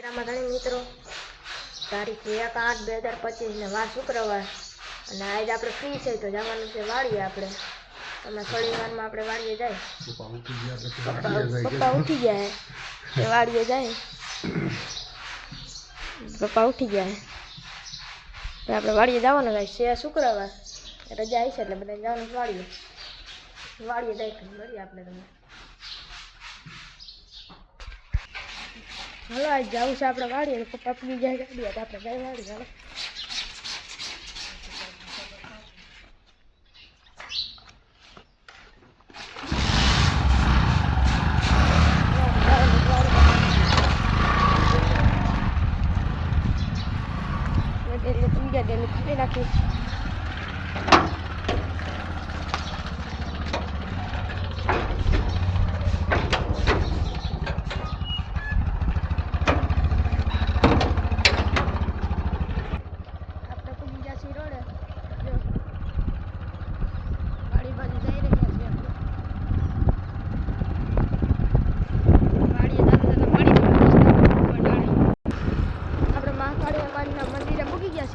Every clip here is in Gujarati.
રામાધાણી મિત્રો, તારીખ 1/8/2025 ને વાર શુક્રવાર અને આજ આપણે ફ્રી છે તો જવાનું છે વાડીએ. આપણે તમે થોડી વારમાં આપણે વાડીએ જાય. પપ્પા ઉઠી ગયા હે વાડીએ જાય. પપ્પા ઉઠી ગયા હે તો આપણે વાડીએ જવાનું થાય છે. શુક્રવાર રજા આવી છે એટલે બધા જવાનું વાડીએ જાય. મળીએ આપણે તમને. હાલો આજ જવું છે આપણે વાડીએ. પપ્પા પી જાય ગાડી તો આપણે જાય વાડીએ. હાલો ડેલી ખાલી નાખી.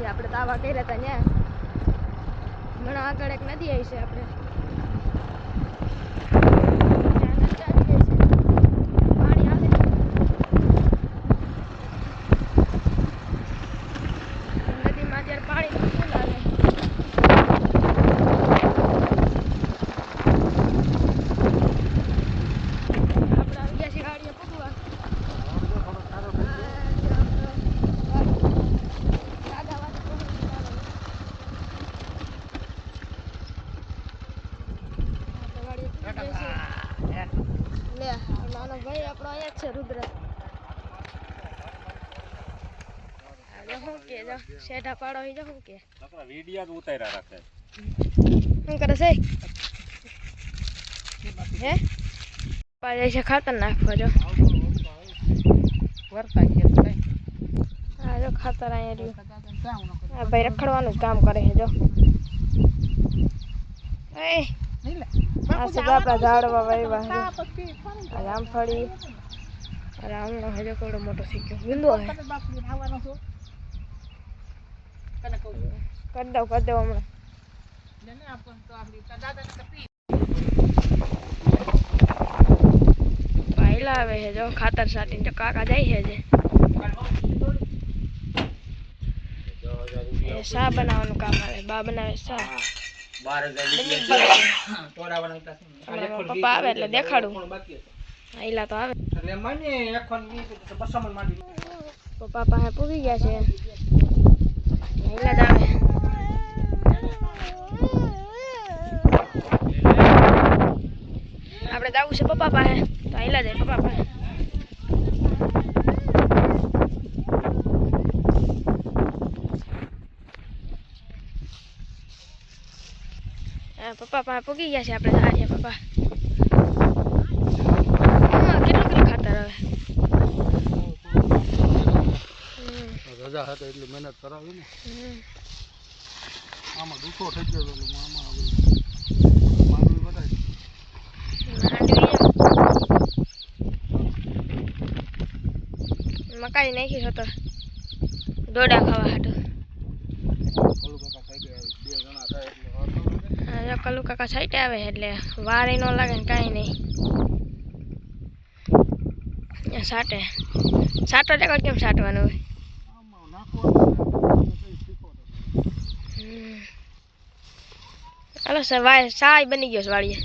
આપણે તાવા કર્યા હતા ત્યાં ઘણા આગળ એક નદી આવી છે. આપણે પાણી આવે નદીમાં અત્યારે પાણી ફૂલ આવે. આપણે આવી ગયા છીએ ગાડીએ પૂગવા. નાનો ભાઈ આપણો અહીંયા જ છે રુદ્ર. શું કે જો શેઠા પાડો હી જો શું કે વિડિયો ઉતાર્યા રાખે. શું કરે છે હે પાડે છે ખાતર નાખવા. જો વરતા ગયા હા જો ખાતર અહીંયા રહ્યું. આ ભાઈ રખડવાનું જ કામ કરે છે. જો એ આ સગા આપણા ઝાડવા વાવ્યા જામફળી. રામનો હજો કેવડો મોટો થઈ ગયો ગુંદો હે. કરી દઉં હમણાં. પહેલા આવે છે જો ખાતર સાટીને તો કાકા જાય છે જે શા બનાવવાનું કામ આવે. બા બનાવે શા. પપ્પા આવે એટલે દેખાડું. આઈલા તો આવે. પપ્પા પાસે પૂગી ગયા છે. આઈલા જ આવે. આપણે જવું છે પપ્પા પાસે તો આઈલા જાય પપ્પા પાસે. પપ્પા પાસે પૂગી ગયા છે. આપણે જાડીએ પપ્પા. કેટલું ખાતર હવે રજા હતા એટલે મહેનત કરાવી ને. આમાં દુખો થઈ ગયો એટલે આમાં માંડવી બતાવી. મકાઈ નાખી હતો દોડા ખાવા હાટું. કલુ કાકા સાઈડ આવે એટલે વાર ન લાગે ને કાંઈ નહીં. સાટે સાટો ટેકડ કેમ સાટવાનું હોય. હાલો સર સાય બની ગયો છે વાડીએ.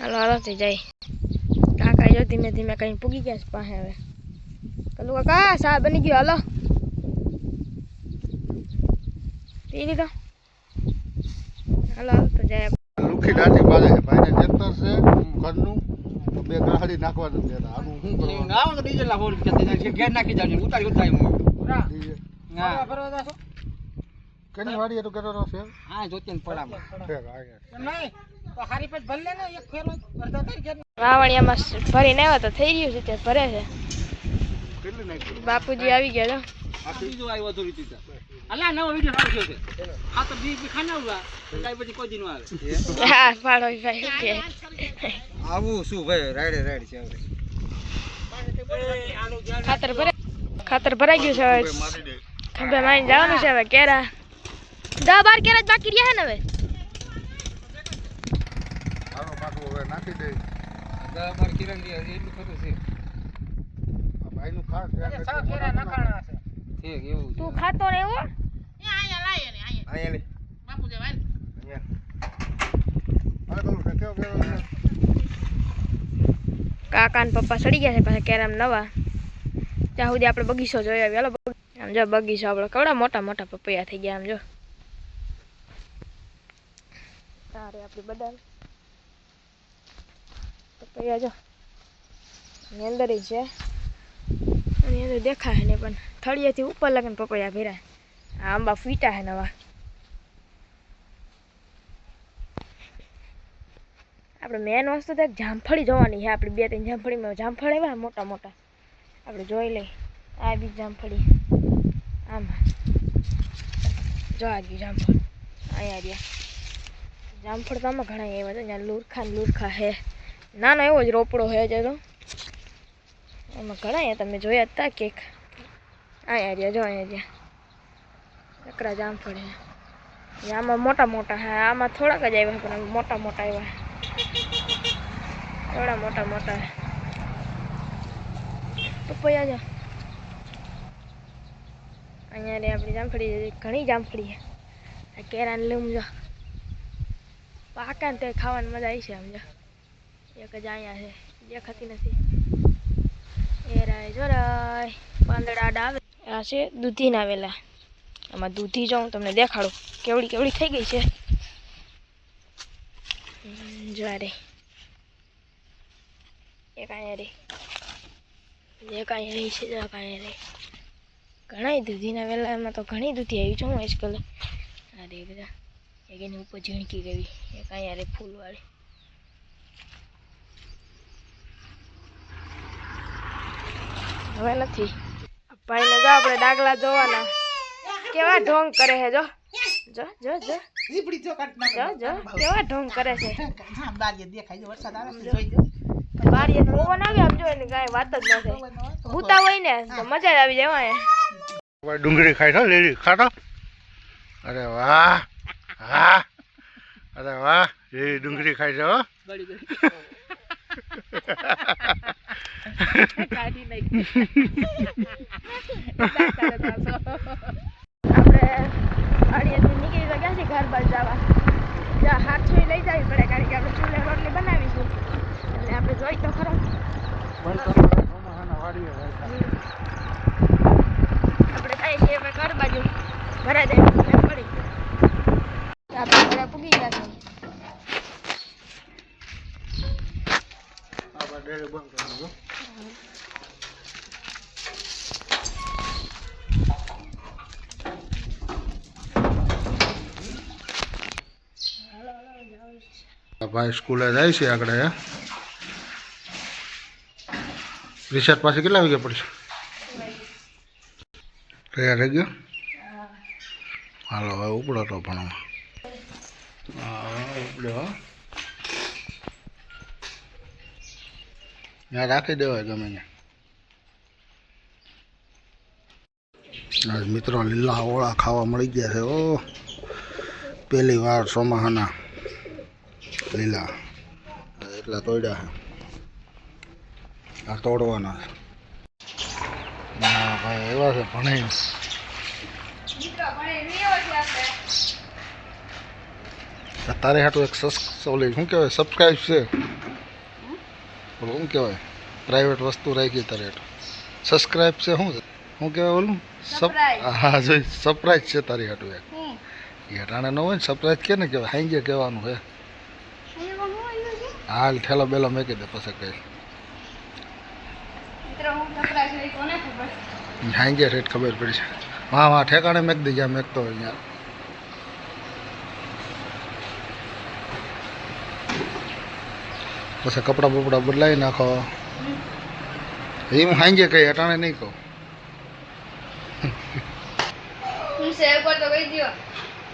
હાલો હાલોથી જાય. કાકા જો ધીમે ધીમે કઈ પૂગી ગયા છે પાસે. હવે કલુ કાકા સા બની ગયો. હાલો પી લીધો. હાલો તો જાય. લુખી દાટી પાડે છે ભાઈને ખેતર છે ઘરનું. બે ગાડી નાખવાનું છે. આનું શું કરવાનું? ના તો ડીઝલ ના ફોર ઘેર નાખી જાવ. ઉતારી ઉતારી હા બરોબર. કની વાડી તો કરવાનો છે. હા જોતી પડામાં નહીં તો હારી પેટ ભર લે ને એક ફેરો અડધા કરી ઘેર. વાવણિયામાં ભરીને આવ્યો તો થઈ ગયું છે. ત્યાં ભરે છે. કેટલી નાખી બાપુજી આવી ગયા. આ બીજો આવ્યો હતો રીતિ. અલા નવો વિડિયો આવ્યો છે. આ તો બી ખાના ઉલા કાઈ પછી કોઈ દિન આવે. હા પાડો ભાઈ કે આવું શું ભાઈ રાડે રાડ છે હવે. આનો ખાતર ભરાઈ ગયું છે હવે મારી દે ખંભે મારીને જવાનું છે હવે કેરા 10-12 કેરા જ બાકી રહ્યા ને હવે આનો પાછું હવે નાખી દે કિરણ એટલું ખરું છે આ ભાઈનું ખાસ ધ્યાન રાખજો. ઠીક એવું તું ખાતો ને એવો અહીંયા લે અહીંયા આ તો કેવો કેવો છે કાકા ને પપ્પા સડી ગયા છે પાછા કેરામ નવા ત્યાં સુધી આપણે બગીચો જોઈ આવીએ હાલો આમ જો બગીચો આપણો કેવડા મોટા મોટા પપૈયા થઈ ગયા આમ જો તારે આપણી બધા પપૈયા જો એની અંદર છે એની અંદર દેખાય ને પણ થળિયેથી ઉપર લગન પપૈયા ભેરાય આ આંબા ફીટા હે નવા આપણે મેન વસ્તુ તો જામફળી જોવાની છે આપણે 2-3 જામફળીમાં જામફળ એવા મોટા મોટા આપણે જોઈ લઈ આ બી જામફળી આમાં જો આ ગયું જામફળ અહીંયા રહ્યા જામફળ તો આમાં ઘણા એવા છે ત્યાં લુરખા હે નાનો એવો જ રોપડો હે છે તો એમાં ઘણા તમે જોયા હતા કેક અહીંયા રહ્યા જો અહીંયા રહ્યા નકરા જામફળ હે આમાં મોટા મોટા હે આમાં થોડાક જ આવ્યા પણ મોટા મોટા આવ્યા એવડા મોટા મોટા પપૈયા જો અહીંયા રે આપણી જામફળી ઘણી જામફળી છે આ કેરાને લૂમ જો પાકા ને તે ખાવાની મજા આવી છે આમ જો એક જ અહીંયા છે દેખાતી નથી એ રાય જો રાય પાંદડા આડા આવે આ છે દૂધીના વેલા આમાં દૂધી જો હું તમને દેખાડું કેવડી કેવડી થઈ ગઈ છે જો રે એક અહીંયા રે એક અહીંયા રહી છે એક અહીંયા રે ઘણા દૂધીના વેલામાં તો ઘણી દૂધી આવી છે હું આજકાલ અરે બધા એક એની ઉપર ઝીણકી ગઈ એક અહીંયા રે ફૂલવાળી હવે નથી ભાઈને જો આપણે ડાગલા જોવાના કેવા ઢોંગ કરે છે જો જો જો જો જો કેવા ઢોંગ કરે છે બારીએ પવન આવે આમ જો એની કાંઈ વાત જ ન થાય ભૂતા હોય ને તો મજા જ આવી જાય ભાઈ ડુંગળી ખાઈ છો લેડી ખાતો અરે વાહ હા અરે વાહ એ ડુંગળી ખાઈ છો આપણે વાડીએથી નીકળી તો ગયા છીએ ઘર બાજુ જવા જ્યાં હાથ છોઈ લઈ જવી પડે કારણ કે આપણે ચૂલે રોટલી બનાવીશું એટલે આપણે જોઈ તો ખરો આપણે કઈ છીએ અમે ઘર બાજુ ઘરે જઈને પડી આપણે ઘરે પૂગી ગયા છીએ ભાઈ સ્કૂલે જાય છે આગળ રિસર્ચ પાસે કેટલા વાગે પડશે તૈયાર થઈ ગયો હાલો હવે ઉપડો તો ભણવા હા ઉપડ્યો ત્યાં રાખી દેવાય ગમે ત્યાં મિત્રો લીલા ઓળા ખાવા મળી ગયા છે ઓ પહેલી વાર ચોમાહાના લીલા એટલા તોડ્યા છે આ તોડવાના છે ના ભાઈ એવા છે ભણે તારે હાટું એક ઓલી શું કહેવાય સબસ્ક્રાઈબ છે ઓલું શું કહેવાય પ્રાઇવેટ વસ્તુ રાખી તારે હાટું સબસ્ક્રાઈબ છે શું કહેવાય ઓલું હા જોઈ સરપ્રાઈઝ છે તારી હાટું એક એ હટાણે ન હોય ને સરપ્રાઈઝ કે ને કહેવાય હાંજે કહેવાનું હે હાલ ઠેલો બેલો મેકી દે પછી કઈ હાંજે રેટ ખબર પડી છે હા હા ઠેકાણે મેક દે જ્યાં મેકતો હોય ત્યાં પછી કપડાં બપડા બદલાવી નાખો એ હું હાંજે કઈ હટાણે નહીં કહું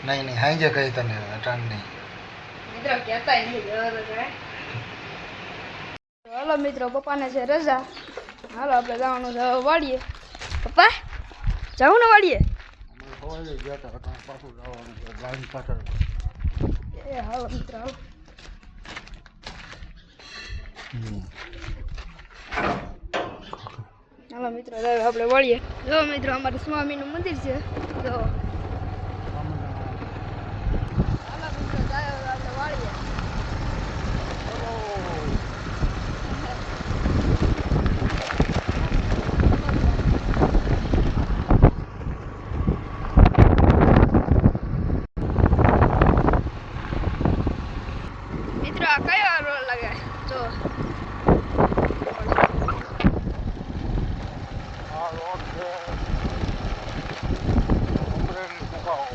નહીં નહીં હાંજે કઈ તને હટાણ નહીં હાલો મિત્રો પપ્પાને છે રજા હાલો આપણે જવાનું છે વાડીએ. પપ્પા જાવું ને વાડીએ? સવારે ગયા હતા અટાણે પાછું જવાનું છે લાઈન પાછળ. એ હાલો મિત્ર હાલો. હાલો મિત્રો હવે આપણે વાડીએ. જો મિત્રો અમારે સ્વામીનું મંદિર છે. જો હાલો મિત્રો જાય હવે આપણે વાડીએ. મિત્રો આ કયો રોડ લાગે જો આ રોડ છે અમરેલી કુકાઓ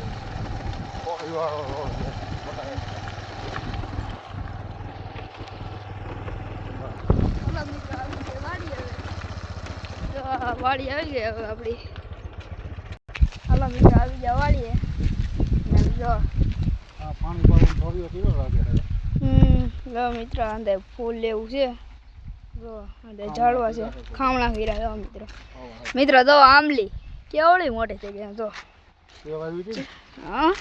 કોળીવાળો રોડ છે બતાવે. હાલો મિત્રો આવી ગઈ વાડી હવે. જો આ વાડી આવી ગઈ હવે આપણી. હાલો મિત્રો આવી ગયા વાડીએ. અને જો આ પાણી પાણી થોડીઓ કેવો લાગે છે. જો મિત્ર અંદર ફૂલ લેવું છે. જો અંદર ઝાડવા છે ખામણા કર્યા. જો મિત્રો મિત્રો જો આંબલી કેવડી મોટી થઈ ગઈ જો. કેવા આવી હતી હા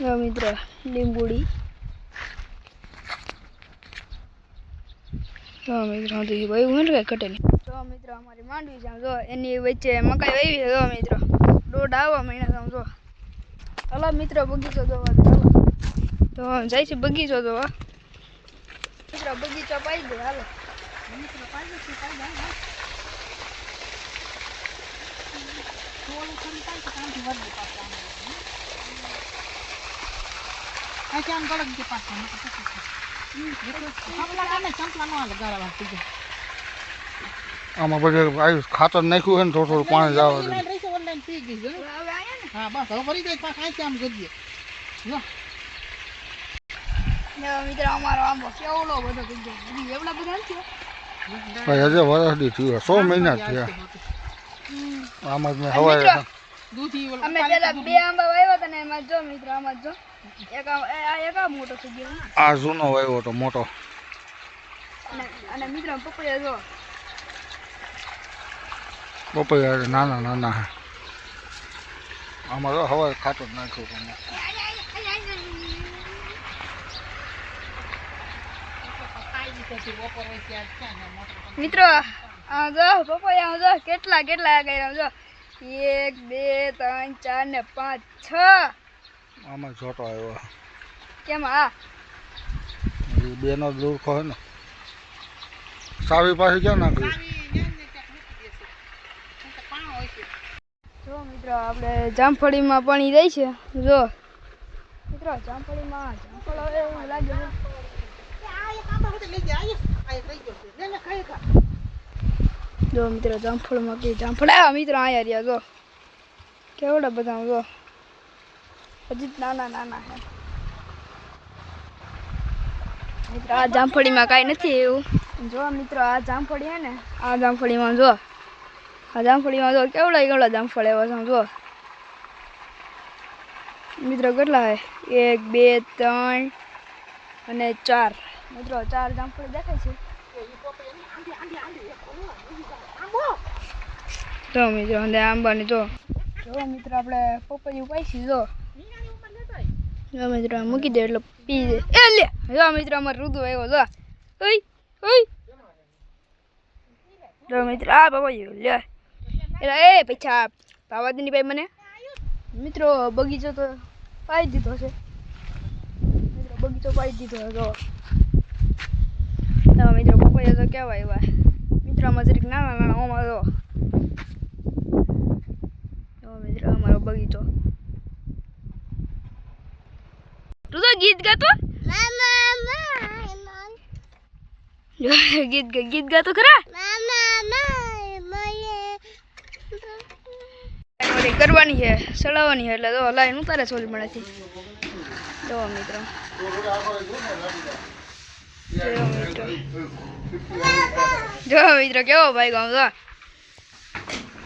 જો મિત્ર લીંબુડી. જો મિત્રો હજી ભાઈ હું કઈ ઘટે નહીં. જો મિત્રો અમારી માંડવી છે જો એની વચ્ચે મકાઈ વાવી છે. જો મિત્રો દોઢ આવવા મહિના જો. હલો મિત્રો બગીચો જોવા ચાલો. તો જાય છે બગીચો જોવા. મિત્રો બગીચો પાઈ દે હાલો. મિત્રો પાઈ દે પાઈ દે. થોડું ખાલી કાંઈ કામથી વધુ પાછા આ કામ કડક કે પાછા સંપલા નો લગાડવા થઈ આમાં બધે આવ્યું ખાતર નાખ્યું છે ને થોડું થોડું પાણી જવા દે. ઓનલાઈન પી ગઈ છે. હવે આયા ને. હા બસ હવે ફરી જાય પાછા આ કામ કરીએ. જો મિત્રો અમારો આંબો કેવડો બધો થઈ ગયો. એવડા બધા નથી. ભાઈ હજે વરસથી થયું 100 મહિના થયા. આમાં જ મેં હવારે દૂધી અમે પેલા 2 આંબા વાવ્યા હતા ને એમાં જો મિત્રો આમાં જો એક આ મોટો થઈ ગયો. આ જૂનો વાવ્યો હતો મોટો. અને મિત્રો પપૈયા જો પપૈયા નાના નાના હે. આમાં તો હવારે ખાતર નાખ્યું હતું. મિત્રો આ જો પપૈયા જો કેટલા કર્યા જો 1 2 3 4 ને 5 6. આમાં છોટો આવ્યો. કેમ આ એ બેનો દૂર કહે ને સાવી પાસે ક્યાં નાખ્યું. જો મિત્રો આપણે જામફળીમાં પાણી જાય છે. જો મિત્રો જામફળીમાં જામફળ હવે એવું લાગે છે. જો મિત્રો જામફળમાં કે જામફળ આવ્યા મિત્રો અહીંયા રહ્યા જો કેવડા બધા જો હજી નાના નાના છે. મિત્રો આ જામફળીમાં કાંઈ નથી એવું. જો મિત્રો આ જામફળી છે ને આ જામફળીમાં જો આ જામફળીમાં જો કેવડા જામફળ એવા છે જો મિત્રો કેટલા હે 1 2 3 અને 4 મિત્રો 4 જામફળ દેખાય છે. જો મિત્રો અને આંબાની જો મિત્રો આપણે પપૈયું પાઈશી જો મિત્રો મૂકી દે એટલે પી દે. એ લે જો મિત્રો અમારે રુદુ આવ્યો જો ઓય ઓય જો મિત્રો આ પપૈયું લે એટલે એ પૈસા પાવા દે ની ભાઈ મને. મિત્રો બગીચો તો પાઈ દીધો છે. મિત્રો બગીચો પાઈ દીધો જો મિત્રો પપૈયા તો કેવા એવા મિત્રો આમાં જરીક નાના નાના ઓમાં જો મિત્રો અમારો બગીચો. તું તો ગીત ગાતો ગીત ગાતો ખરા કરવાની છે ચડાવવાની છે એટલે તો લાઈન ઉતારે સોલી મળેથી. જો મિત્રો જો મિત્રો કેવો ભાઈ ગામ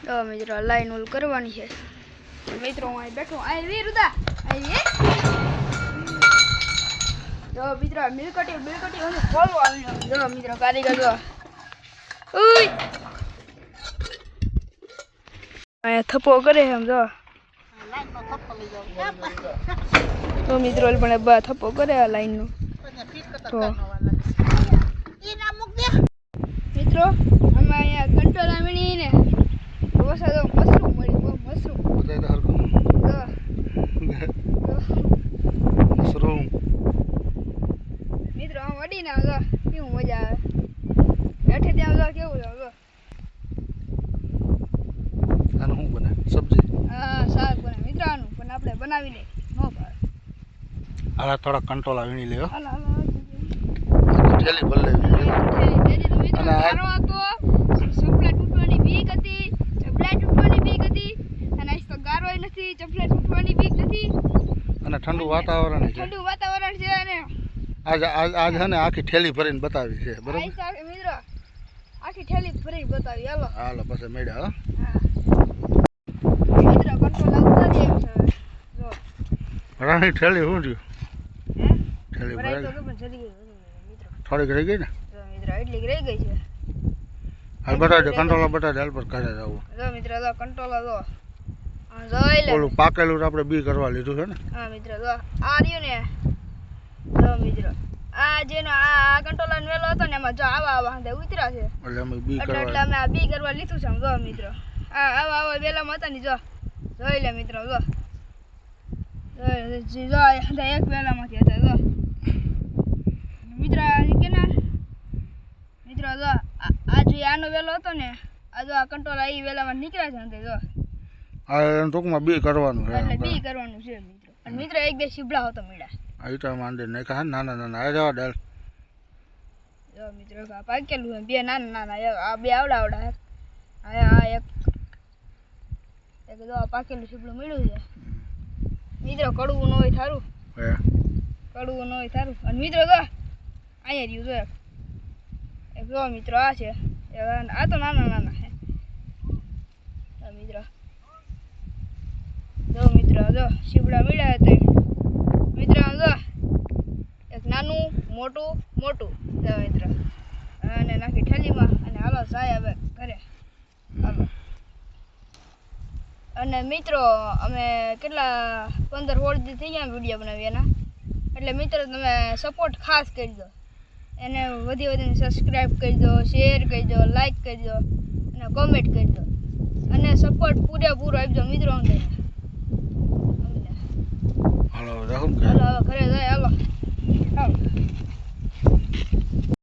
જો મિત્રો લાઈન ઓલ કરવાની છે. મિત્રો હું અહીં બેઠું આવી રુદા આવી જો મિત્રો મિલકટી ખોલવાનું જો મિત્રો કારીગર જો ઉઈ આ થપ્પો કરે એમ જો તો મિત્રો પણ બા થપ્પો કરે આ લાઈન નો તો મિત્રો અમે અહીંયા કંટોલા મીણી ને વરસાદ મશરૂમ મળી બહુ મશરૂમ બતાય તો હરખું મશરૂમ મિત્રો આમ વડી ના જો કેવું મજા આવે બેઠે ત્યાં જો કેવું છે જો આનું શું બને સબ્જી હા શાક બને મિત્રો આનું પણ આપણે બનાવી લે નો ભાવે આલા થોડા કંટોલા વીણી લેવો હાલો થેલી ભર લેવી અને ગારો હતો ચપલા તૂટવાની બીક હતી ચપલા તૂટવાની બીક હતી અને આજ તો ગારોય નથી ચપલા તૂટવાની બીક નથી અને ઠંડુ વાતાવરણ છે ઠંડુ વાતાવરણ છે અને આજ હે ને આખી થેલી ભરીને બતાવી છે બરાબર આજ તો મિત્રો આખી થેલી ભરી બતાવી હાલો હાલો પછી મેળ્યા મિત્રો કંટ્રોલ ઉતારી આવ્યો છે જો રાણી થેલી શું થયું હે થેલી ભરાઈ તો ભરાઈ પણ જલ્દી ગઈ મિત્રો થોડીક રહી ગઈ ને જો મિત્રો એટલી રહી ગઈ છે હાલ બતાવજો કંટ્રોલા બતાવજો હાલ પર ઘરે જવું જો મિત્રો જો કંટ્રોલ જો આ જોઈ લે ઓલું પાકેલું આપણે બી કરવા લીધું છે ને હા મિત્રો જો આ રહ્યું ને જો મિત્રો આ જેનો આ કંટ્રોલર વેલો હતો ને એમાં જો આવા હંધે ઉતર્યા છે એટલે અમે બી એટલે કરવા અમે આ બી કરવા લીધું છે જો મિત્રો આવા વેલામાં હતા ને જો જોઈ લે મિત્રો જો જો એક વેલામાંથી હતા જો મિત્રો કે ના મિત્રો જો આ જે આનો વેલો હતો ને આ જો આ કંટ્રોલર એ વેલામાં નીકળ્યા છે અંતે જો આ ટૂંકમાં બી કરવાનું છે એટલે બી કરવાનું છે મિત્રો અને મિત્રો એક બે શીબડા હતો મીડા આ ઈટા માંડી નાખ્યા ને નાના નાના આ જવા ડેલ જો મિત્રો આ પાકેલું છે બે નાના નાના આ બે આવડા આ એક જો આ પાકેલું શીબડું મળ્યું છે મિત્રો કડવું ન હોય થારું હે કડવું ન હોય થારું અને મિત્રો જો અહીંયા રહ્યું જો એક જો મિત્રો આ છે આ તો નાના નાના છે મિત્રો જો મિત્રો જો શીબડા મળ્યા હતા મિત્રો જો એક નાનું મોટું મોટું જો મિત્રો અને નાખી ઠેલીમાં અને હાલો જાય હવે ઘરે હાલો અને મિત્રો અમે કેટલા 15-16 દી થઈ ગયા વિડીયો બનાવી એના એટલે મિત્રો તમે સપોર્ટ ખાસ કરજો એને વધીને સબસ્ક્રાઈબ કરજો શેર કરજો લાઈક કરજો અને કોમેન્ટ કરજો અને સપોર્ટ પૂરેપૂરો આપજો મિત્રો અમને હાલો રાખો હાલો ઘરે જાય હાલો